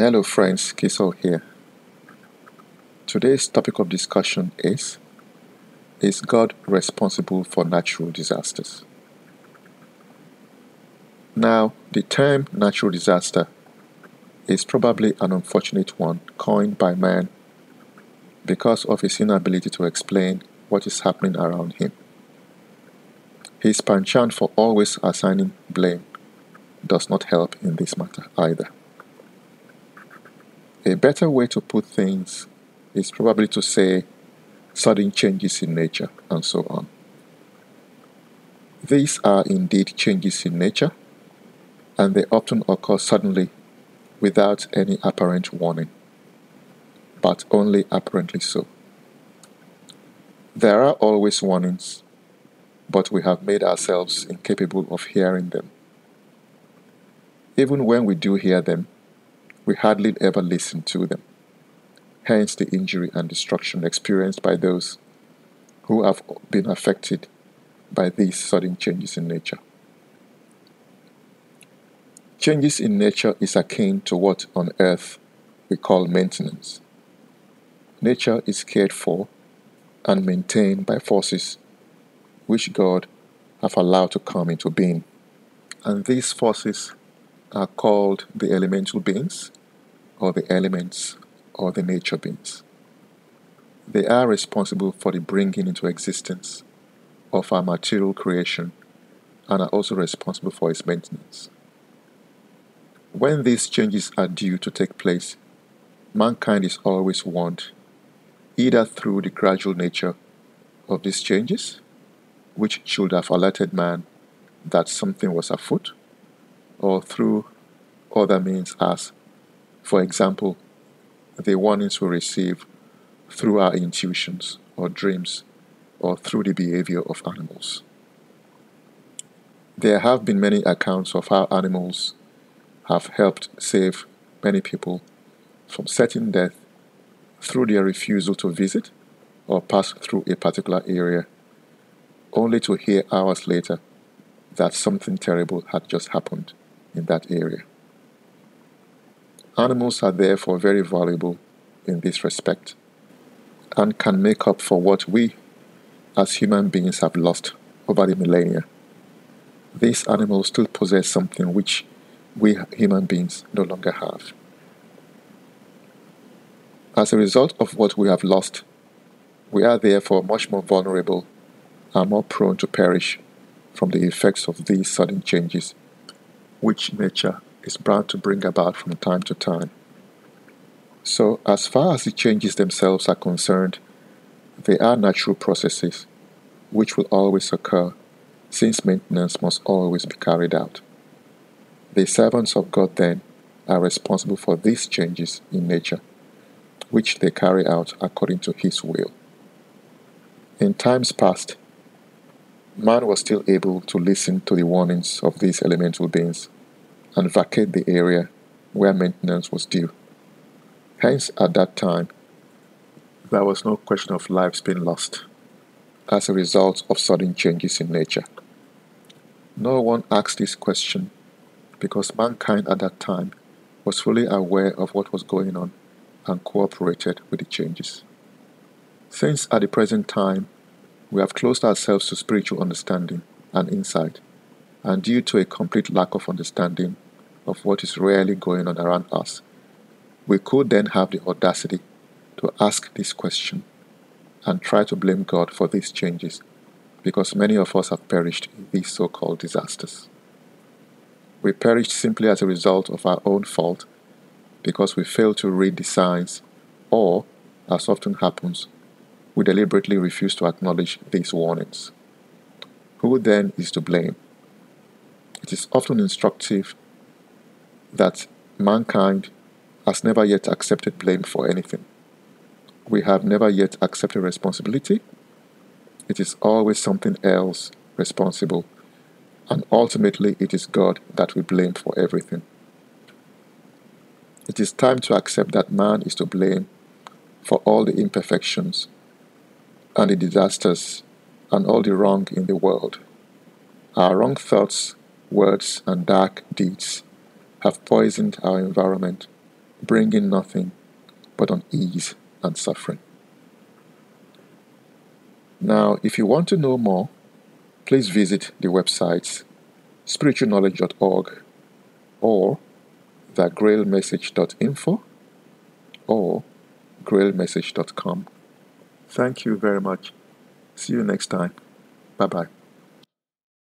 Hello friends, Kiso here. Today's topic of discussion is God responsible for natural disasters? Now, the term natural disaster is probably an unfortunate one coined by man because of his inability to explain what is happening around him. His penchant for always assigning blame does not help in this matter either. A better way to put things is probably to say sudden changes in nature and so on. These are indeed changes in nature, and they often occur suddenly without any apparent warning, but only apparently so. There are always warnings, but we have made ourselves incapable of hearing them. Even when we do hear them, we hardly ever listen to them. Hence the injury and destruction experienced by those who have been affected by these sudden changes in nature. Changes in nature is akin to what on earth we call maintenance. Nature is cared for and maintained by forces which God have allowed to come into being. And these forces are called the elemental beings, or the elements, or the nature beings. They are responsible for the bringing into existence of our material creation and are also responsible for its maintenance. When these changes are due to take place, mankind is always warned, either through the gradual nature of these changes, which should have alerted man that something was afoot, or through other means as, for example, the warnings we receive through our intuitions or dreams or through the behavior of animals. There have been many accounts of how animals have helped save many people from certain death through their refusal to visit or pass through a particular area, only to hear hours later that something terrible had just happened in that area. Animals are therefore very valuable in this respect and can make up for what we as human beings have lost over the millennia. These animals still possess something which we human beings no longer have. As a result of what we have lost, we are therefore much more vulnerable and more prone to perish from the effects of these sudden changes, which nature is bound to bring about from time to time. So, as far as the changes themselves are concerned, they are natural processes which will always occur, since maintenance must always be carried out. The servants of God, then, are responsible for these changes in nature, which they carry out according to His will. In times past, man was still able to listen to the warnings of these elemental beings and vacate the area where maintenance was due. Hence, at that time, there was no question of lives being lost as a result of sudden changes in nature. No one asked this question because mankind at that time was fully aware of what was going on and cooperated with the changes. Since at the present time, we have closed ourselves to spiritual understanding and insight, and due to a complete lack of understanding of what is really going on around us, we could then have the audacity to ask this question and try to blame God for these changes, because many of us have perished in these so-called disasters. We perished simply as a result of our own fault because we failed to read the signs, or, as often happens, we deliberately refuse to acknowledge these warnings. Who then is to blame? It is often instructive that mankind has never yet accepted blame for anything. We have never yet accepted responsibility. It is always something else responsible, and ultimately it is God that we blame for everything. It is time to accept that man is to blame for all the imperfections and the disasters and all the wrong in the world. Our wrong thoughts, words, and dark deeds have poisoned our environment, bringing nothing but unease and suffering. Now, if you want to know more, please visit the websites spiritualknowledge.org or thegrailmessage.info or grailmessage.com. Thank you very much. See you next time. Bye-bye.